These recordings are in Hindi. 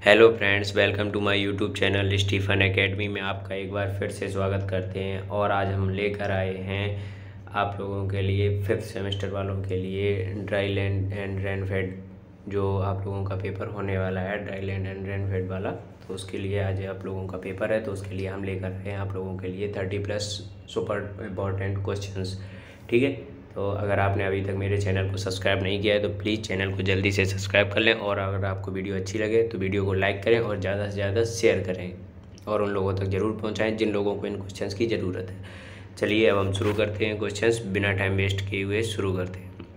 Hello friends, welcome to my YouTube channel Stephen academy में आपका एक बार फिर से स्वागत करते हैं। और आज हम लेकर आए हैं आप लोगों के लिए 5th सेमेस्टर वालों के लिए ड्राई लैंड एंड रेनफेड, जो आप लोगों का पेपर होने वाला है ड्राई लैंड एंड रेनफेड वाला। तो उसके लिए आज आप लोगों का पेपर है, तो उसके लिए हम लेकर आए हैं आप लोगों के लिए 30+ सुपर इम्पोर्टेंट क्वेश्चंस। ठीक है, तो अगर आपने अभी तक मेरे चैनल को सब्सक्राइब नहीं किया है तो प्लीज़ चैनल को जल्दी से सब्सक्राइब कर लें। और अगर आपको वीडियो अच्छी लगे तो वीडियो को लाइक करें और ज़्यादा से ज़्यादा शेयर करें और उन लोगों तक ज़रूर पहुंचाएं जिन लोगों को इन क्वेश्चंस की ज़रूरत है। चलिए अब हम शुरू करते हैं क्वेश्चंस, बिना टाइम वेस्ट किए हुए शुरू करते हैं।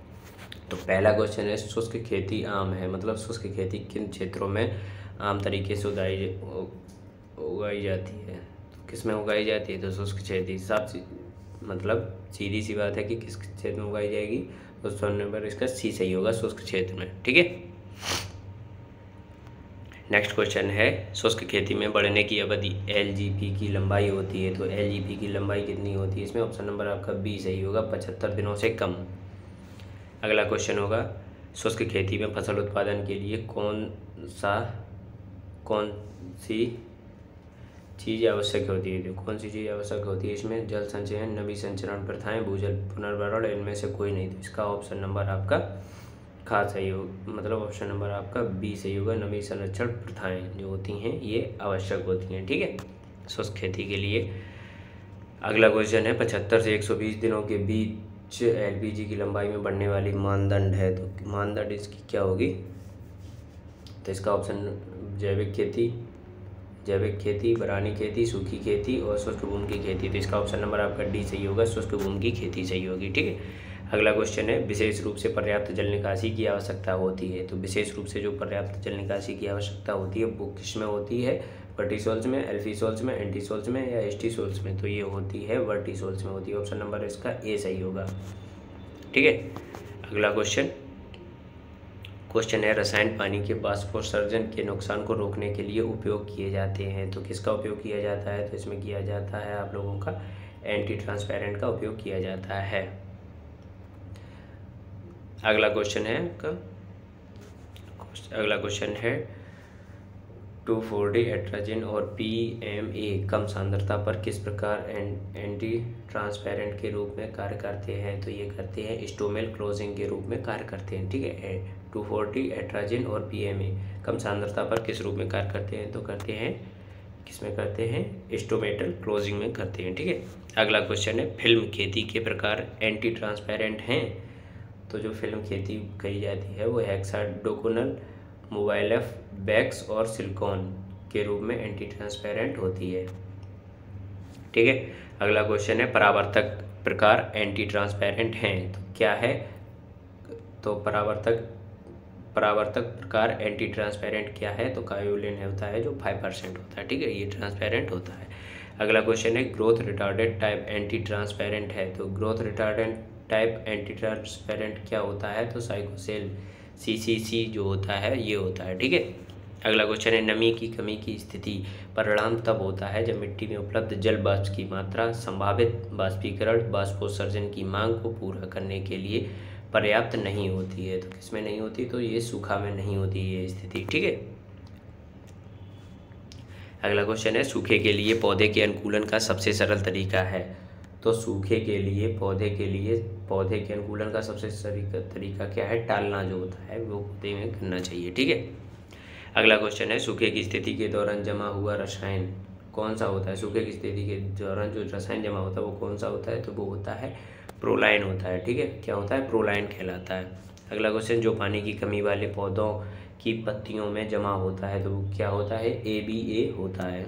तो पहला क्वेश्चन है, शुष्क खेती आम है, मतलब शुष्क खेती किन क्षेत्रों में आम तरीके से उगाई जाती है। तो किस में उगाई जाती है, तो शुष्क खेती मतलब सीधी सी बात है कि किस क्षेत्र में उगाई जाएगी, तो 100 नंबर इसका सी सही होगा, शुष्क क्षेत्र में। ठीक है, नेक्स्ट क्वेश्चन है, शुष्क खेती में बढ़ने की अवधि LGP की लंबाई होती है। तो LGP की लंबाई कितनी होती है, इसमें ऑप्शन नंबर आपका बी सही होगा, 75 दिनों से कम। अगला क्वेश्चन होगा, शुष्क खेती में फसल उत्पादन के लिए कौन सी चीज़ आवश्यक होती है। तो कौन सी चीज़ आवश्यक होती है, इसमें जल संचयन, नमी संचरण प्रथाएं, भूजल पुनर्भरण, इनमें से कोई नहीं। तो इसका ऑप्शन नंबर आपका खा सही हो, मतलब ऑप्शन नंबर आपका बी सही होगा, नमी संरक्षण प्रथाएं जो होती हैं ये आवश्यक होती हैं। ठीक है, शुष्क खेती के लिए। अगला क्वेश्चन है, 75 से 120 दिनों के बीच LPG की लंबाई में बढ़ने वाली मानदंड है। तो मानदंड इसकी क्या होगी, तो इसका ऑप्शन जैविक खेती, बरानी खेती, सूखी खेती और शुष्क भूमि की खेती। तो इसका ऑप्शन नंबर आपका डी सही होगा, शुष्क भूमि की खेती सही होगी। ठीक है, अगला क्वेश्चन है, विशेष रूप से पर्याप्त जल निकासी की आवश्यकता होती है। तो विशेष रूप से जो पर्याप्त जल निकासी की आवश्यकता होती है वो किस में होती है, वर्टिसोल्स में, एल्फीसोल्स में, एंटीसोल्स में या एस्टीसोल्स में। तो ये होती है वर्टिसोल्स में होती है, ऑप्शन नंबर इसका ए सही होगा। ठीक है, अगला क्वेश्चन है, रसायन पानी के वाष्पोत्सर्जन के नुकसान को रोकने के लिए उपयोग किए जाते हैं। तो किसका उपयोग किया जाता है, तो इसमें किया जाता है आप लोगों का एंटी ट्रांसपेरेंट का उपयोग किया जाता है। अगला क्वेश्चन है 2,4-D एट्राजिन और PMA कम सांद्रता पर किस प्रकार एंटी ट्रांसपेरेंट के रूप में कार्य करते हैं। तो ये करते हैं स्टोमेल क्लोजिंग के रूप में कार्य करते हैं। ठीक है, 2,4-D एट्राजिन और PMA कम सांद्रता पर किस रूप में कार्य करते हैं, तो करते हैं किस में करते हैं, स्टोमेटल क्लोजिंग में करते हैं। ठीक है, अगला क्वेश्चन है, फिल्म खेती के प्रकार एंटी ट्रांसपेरेंट हैं। तो जो फिल्म खेती कही जाती है वो हेक्साडोकोनल, मोबाइलफ, बैक्स और सिलिकॉन के रूप में एंटी ट्रांसपेरेंट होती है। ठीक है, अगला क्वेश्चन है, परावर्तक प्रकार एंटी ट्रांसपेरेंट हैं। तो क्या है, तो परावर्तक प्रकार एंटी ट्रांसपेरेंट क्या है, तो कायोलिन होता है जो 5% होता है। ठीक है, ये ट्रांसपेरेंट होता है। अगला क्वेश्चन है, growth retarded type anti transparent है। तो growth retarded type anti transparent क्या होता है, तो साइकोसेल CCC जो होता है ये होता है। ठीक है, अगला क्वेश्चन है, नमी की कमी की स्थिति परिणाम तब होता है जब मिट्टी में उपलब्ध जल वाष्प की मात्रा संभावित वाष्पीकरण वाष्पोत्सर्जन की मांग को पूरा करने के लिए पर्याप्त नहीं होती है। तो किसमें नहीं होती, तो ये सूखा में नहीं होती ये स्थिति। ठीक है, अगला क्वेश्चन है, सूखे के लिए पौधे के अनुकूलन का सबसे सरल तरीका है। तो सूखे के लिए पौधे के अनुकूलन का सबसे तरीका क्या है, टालना जो होता है वो पौधे में करना चाहिए। ठीक है, अगला क्वेश्चन है, सूखे की स्थिति के दौरान जमा हुआ रसायन कौन सा होता है। सूखे की स्थिति के दौरान जो रसायन जमा होता है वो कौन सा होता है, तो वो होता है प्रोलाइन होता है। ठीक है, क्या होता है, प्रोलाइन कहलाता है। अगला क्वेश्चन, जो पानी की कमी वाले पौधों की पत्तियों में जमा होता है तो वो क्या होता है, ABA होता है।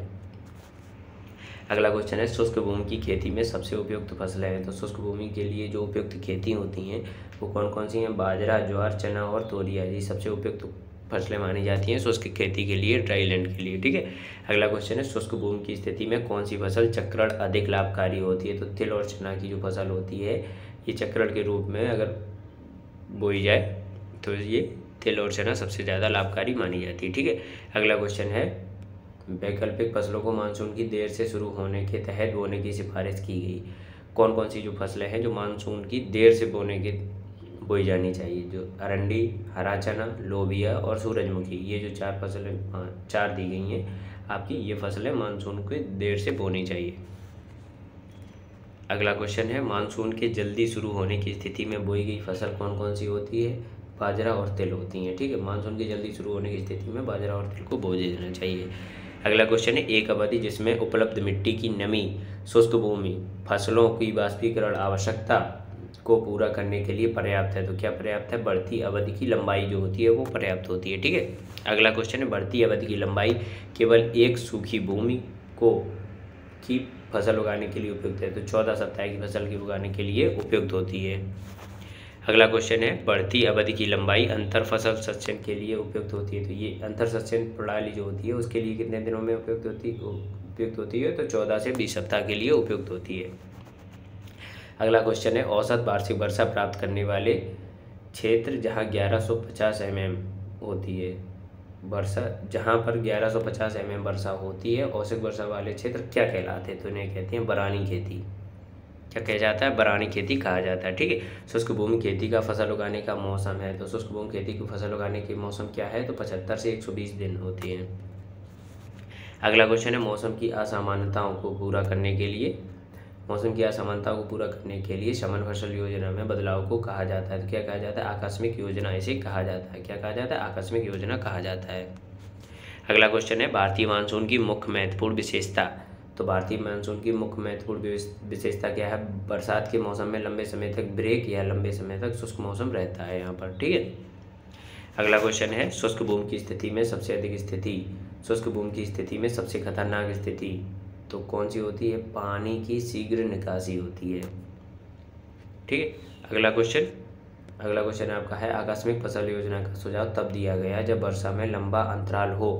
अगला क्वेश्चन है, शुष्क भूमि की खेती में सबसे उपयुक्त फसलें हैं। तो शुष्क भूमि के लिए जो उपयुक्त खेती होती हैं वो कौन कौन सी हैं, बाजरा, ज्वार, चना और तोरिया, ये सबसे उपयुक्त फसलें मानी जाती हैं शुष्क खेती के लिए, ड्राई लैंड के लिए। ठीक है, अगला क्वेश्चन है, शुष्क भूमि की स्थिति में कौन सी फसल चक्रण अधिक लाभकारी होती है। तो तिल और चना की जो फसल होती है ये चक्रण के रूप में अगर बोई जाए तो ये तिल और चना सबसे ज़्यादा लाभकारी मानी जाती है। ठीक है, अगला क्वेश्चन है, वैकल्पिक फसलों को मानसून की देर से शुरू होने के तहत बोने की सिफारिश की गई। कौन कौन सी जो फसलें हैं जो मानसून की देर से बोई जानी चाहिए। जो अरंडी, हरा चना, लोबिया और सूरजमुखी, ये जो 4 फसलें 4 दी गई हैं आपकी, ये फसलें मानसून के देर से बोनी चाहिए। अगला क्वेश्चन है, मानसून के जल्दी शुरू होने की स्थिति में बोई गई फसल कौन कौन सी होती है? बाजरा और तिल होती हैं। ठीक है, मानसून की जल्दी शुरू होने की स्थिति में बाजरा और तिल को बो देना चाहिए। अगला क्वेश्चन है, एक अवधि जिसमें उपलब्ध मिट्टी की नमी, शुष्क भूमि फसलों की वाष्पीकरण आवश्यकता को पूरा करने के लिए पर्याप्त है। तो क्या पर्याप्त है? बढ़ती अवधि की लंबाई जो होती है वो पर्याप्त होती है। ठीक है, अगला क्वेश्चन है, बढ़ती अवधि की लंबाई केवल एक सूखी भूमि की फसल उगाने के लिए उपयुक्त है। तो 14 सप्ताह की फसल की उगाने के लिए उपयुक्त होती है। अगला क्वेश्चन है, बढ़ती अवधि की लंबाई अंतर फसल सस्यन के लिए उपयुक्त होती है। तो ये अंतर सस्यन प्रणाली जो होती है उसके लिए कितने दिनों में उपयुक्त होती है? तो 14 से 20 सप्ताह के लिए उपयुक्त होती है। अगला क्वेश्चन है, औसत वार्षिक वर्षा प्राप्त करने वाले क्षेत्र जहाँ 1150 mm होती है वर्षा, जहाँ पर 1150 mm वर्षा होती है, औसत वर्षा वाले क्षेत्र क्या कहलाते हैं? तो इन्हें कहते हैं बरानी खेती। क्या कहा जाता है? बरानी खेती कहा जाता है। ठीक है, शुष्क भूमि खेती का फसल उगाने का मौसम है। तो शुष्क भूमि खेती की फसल उगाने के मौसम क्या है? तो 75 से 120 दिन होते हैं। अगला क्वेश्चन है, मौसम की असमानताओं को पूरा करने के लिए शमन फसल योजना में बदलाव को कहा जाता है। तो क्या कहा जाता है? आकस्मिक योजना इसे कहा जाता है। क्या कहा जाता है? आकस्मिक योजना कहा जाता है। अगला क्वेश्चन है, भारतीय मानसून की मुख्य महत्वपूर्ण विशेषता। तो भारतीय मानसून की मुख्य महत्वपूर्ण विशेषता क्या है? बरसात के मौसम में लंबे समय तक ब्रेक या लंबे समय तक शुष्क मौसम रहता है यहाँ पर। ठीक है, अगला क्वेश्चन है, शुष्क भूमि की स्थिति में सबसे खतरनाक स्थिति तो कौन सी होती है? पानी की शीघ्र निकासी होती है। ठीक है, अगला क्वेश्चन आपका है, आकस्मिक फसल योजना का सुझाव तब दिया गया जब वर्षा में लंबा अंतराल हो।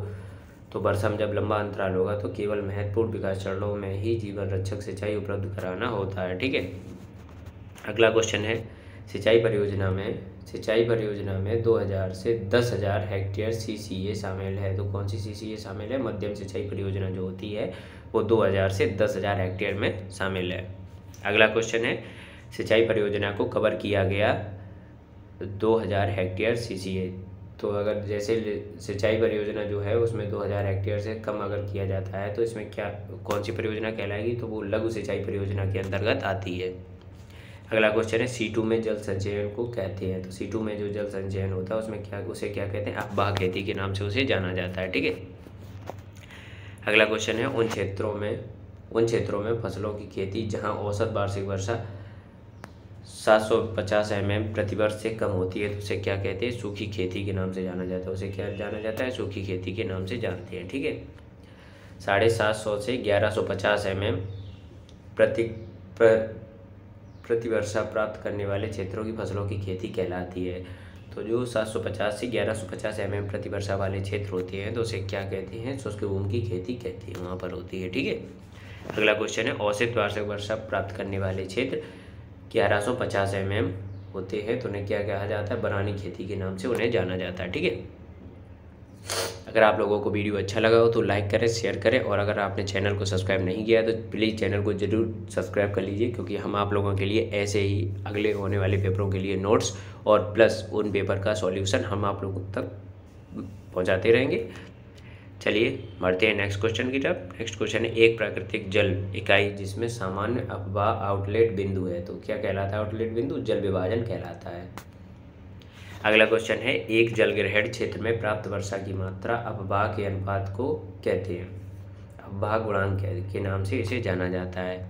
तो वर्षा में जब लंबा अंतराल होगा तो केवल महत्वपूर्ण विकास चरणों में ही जीवन रक्षक सिंचाई उपलब्ध कराना होता है। ठीक है, अगला क्वेश्चन है, सिंचाई परियोजना में 2000 से 10,000 हेक्टेयर CCA शामिल है। तो कौन सी CCA शामिल है? मध्यम सिंचाई परियोजना जो होती है वो 2000 से 10,000 हेक्टेयर में शामिल है। अगला क्वेश्चन है, सिंचाई परियोजना को कवर किया गया 2000 हेक्टेयर CCA। तो अगर जैसे सिंचाई परियोजना जो है उसमें 2000 हेक्टेयर से कम अगर किया जाता है तो इसमें कौन सी परियोजना कहलाएगी? तो वो लघु सिंचाई परियोजना के अंतर्गत आती है। अगला क्वेश्चन है, C2 में जल संचयन को कहते हैं। तो C2 में जो जल संचयन होता है उसे क्या कहते हैं? अफवाह खेती के नाम से उसे जाना जाता है। ठीक है, अगला क्वेश्चन है, उन क्षेत्रों में फसलों की खेती जहां औसत वार्षिक वर्षा 750 mm प्रतिवर्ष से कम होती है तो उसे क्या कहते हैं? सूखी खेती के नाम से जाना जाता है। उसे क्या जाना जाता है? सूखी खेती के नाम से जानते हैं। ठीक है, 750 से 1150 mm प्रतिवर्षा प्राप्त करने वाले क्षेत्रों की फसलों की खेती कहलाती है। तो जो 750 से 1150 mm प्रतिवर्षा वाले क्षेत्र होते हैं तो उसे क्या कहते हैं? शुष्क भूमि की खेती कहते हैं, वहाँ पर होती है। ठीक है, अगला क्वेश्चन है, औसत वार्षिक वर्षा प्राप्त करने वाले क्षेत्र 1150 mm होते हैं तो उन्हें क्या कहा जाता है? बरानी खेती के नाम से उन्हें जाना जाता है। ठीक है, अगर आप लोगों को वीडियो अच्छा लगा हो तो लाइक करें, शेयर करें, और अगर आपने चैनल को सब्सक्राइब नहीं किया है तो प्लीज़ चैनल को ज़रूर सब्सक्राइब कर लीजिए, क्योंकि हम आप लोगों के लिए ऐसे ही अगले होने वाले पेपरों के लिए नोट्स और प्लस उन पेपर का सॉल्यूशन हम आप लोगों तक पहुंचाते रहेंगे। चलिए बढ़ते हैं नेक्स्ट क्वेश्चन की तरफ। नेक्स्ट क्वेश्चन है, एक प्राकृतिक जल इकाई जिसमें सामान्य अपवाह आउटलेट बिंदु है। तो क्या कहलाता है आउटलेट बिंदु? जल विभाजन कहलाता है। अगला क्वेश्चन है, एक जलग्रहण क्षेत्र में प्राप्त वर्षा की मात्रा अपवाह के अनुपात को कहते हैं, अपवाह गुणांक के नाम से इसे जाना जाता है।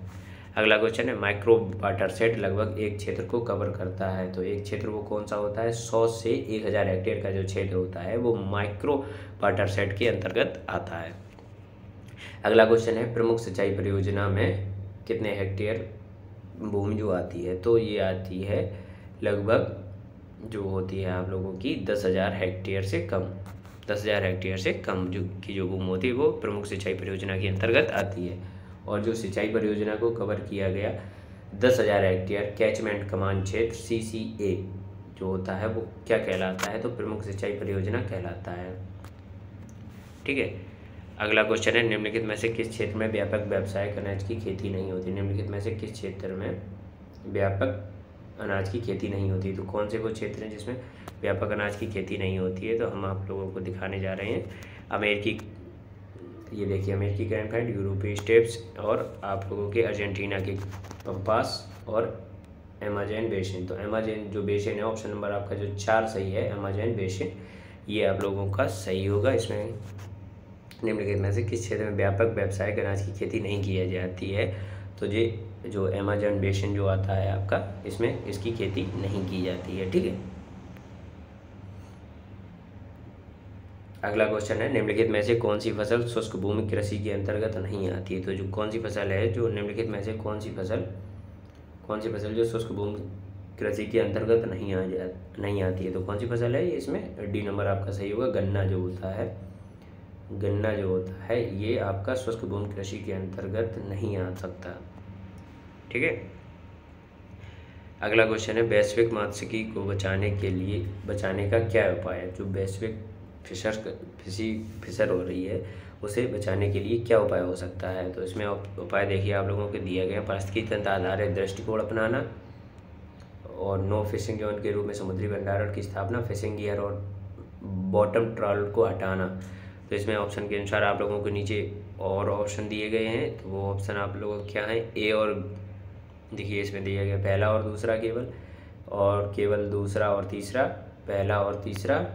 अगला क्वेश्चन है, माइक्रो वाटर सेट लगभग एक क्षेत्र को कवर करता है। तो एक क्षेत्र वो कौन सा होता है? 100 से 1000 हेक्टेयर का जो क्षेत्र होता है वो माइक्रो वाटर सेट के अंतर्गत आता है। अगला क्वेश्चन है, प्रमुख सिंचाई परियोजना में कितने हेक्टेयर भूमि जो आती है? तो ये आती है लगभग जो होती है आप लोगों की 10,000 हेक्टेयर से कम, 10,000 हेक्टेयर से कम जो भूमि होती है वो प्रमुख सिंचाई परियोजना के अंतर्गत आती है। और जो सिंचाई परियोजना को कवर किया गया 10,000 हेक्टेयर कैचमेंट कमान क्षेत्र CCA जो होता है वो क्या कहलाता है? तो प्रमुख सिंचाई परियोजना कहलाता है। ठीक है, अगला क्वेश्चन है, निम्नलिखित में से किस क्षेत्र में व्यापक व्यावसायिक अनाज की खेती नहीं होती? निम्नलिखित में से किस क्षेत्र में व्यापक अनाज की खेती नहीं होती। तो कौन से वो क्षेत्र हैं जिसमें व्यापक अनाज की खेती नहीं होती है? तो हम आप लोगों को दिखाने जा रहे हैं अमेरिकी, ये देखिए अमेरिकी ग्रैंडफाइंड, यूरोपीय स्टेप्स और आप लोगों के अर्जेंटीना के पम्पास और अमेज़न बेसिन। तो अमेज़न जो बेसिन है, ऑप्शन नंबर आपका जो 4 सही है, अमेज़न बेसिन, ये आप लोगों का सही होगा। इसमें निम्नलिखित में से किस क्षेत्र में व्यापक व्यावसायिक अनाज की खेती नहीं की जाती है? तो ये जो अमेज़न बेसिन जो आता है आपका, इसमें इसकी खेती नहीं की जाती है। ठीक है, अगला क्वेश्चन है निम्नलिखित में से कौन सी फसल शुष्क भूमि कृषि के अंतर्गत नहीं आती है? तो जो कौन सी फसल है, जो निम्नलिखित में से कौन सी फसल जो शुष्क भूमि कृषि के अंतर्गत नहीं आती है? तो कौन सी फसल है? इसमें डी नंबर आपका सही होगा। गन्ना जो होता है ये आपका शुष्क भूमि कृषि के अंतर्गत नहीं आ सकता। ठीक है, अगला क्वेश्चन है वैश्विक मात्स्यिकी को बचाने का क्या उपाय है? जो वैश्विक फिशर हो रही है उसे बचाने के लिए क्या उपाय हो सकता है? तो इसमें उपाय देखिए आप लोगों के दिया गया। पारिस्थितिकी तंत्र आधारित दृष्टिकोण अपनाना और नो फिशिंग जोन के रूप में समुद्री भंडारण की स्थापना, फिशिंग गियर और बॉटम ट्रॉल को हटाना। तो इसमें ऑप्शन के अनुसार आप लोगों को नीचे और ऑप्शन दिए गए हैं, तो वो ऑप्शन आप लोगों को क्या है? ए और देखिए इसमें दिया गया पहला और दूसरा केवल दूसरा और तीसरा, पहला और तीसरा,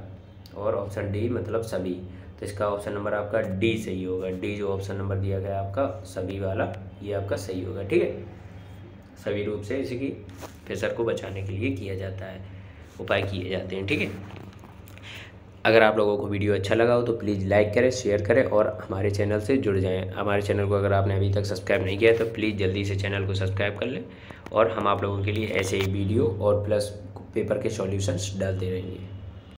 और ऑप्शन डी मतलब सभी। तो इसका ऑप्शन नंबर आपका डी सही होगा। डी जो ऑप्शन नंबर दिया गया आपका सभी वाला, ये आपका सही होगा। ठीक है, सभी रूप से इसकी फिशर को बचाने के लिए किया जाता है, उपाय किए जाते हैं। ठीक है, अगर आप लोगों को वीडियो अच्छा लगा हो तो प्लीज़ लाइक करें, शेयर करें और हमारे चैनल से जुड़ जाएं। हमारे चैनल को अगर आपने अभी तक सब्सक्राइब नहीं किया तो प्लीज़ जल्दी से चैनल को सब्सक्राइब कर लें और हम आप लोगों के लिए ऐसे ही वीडियो और प्लस पेपर के सॉल्यूशंस डालते रहेंगे।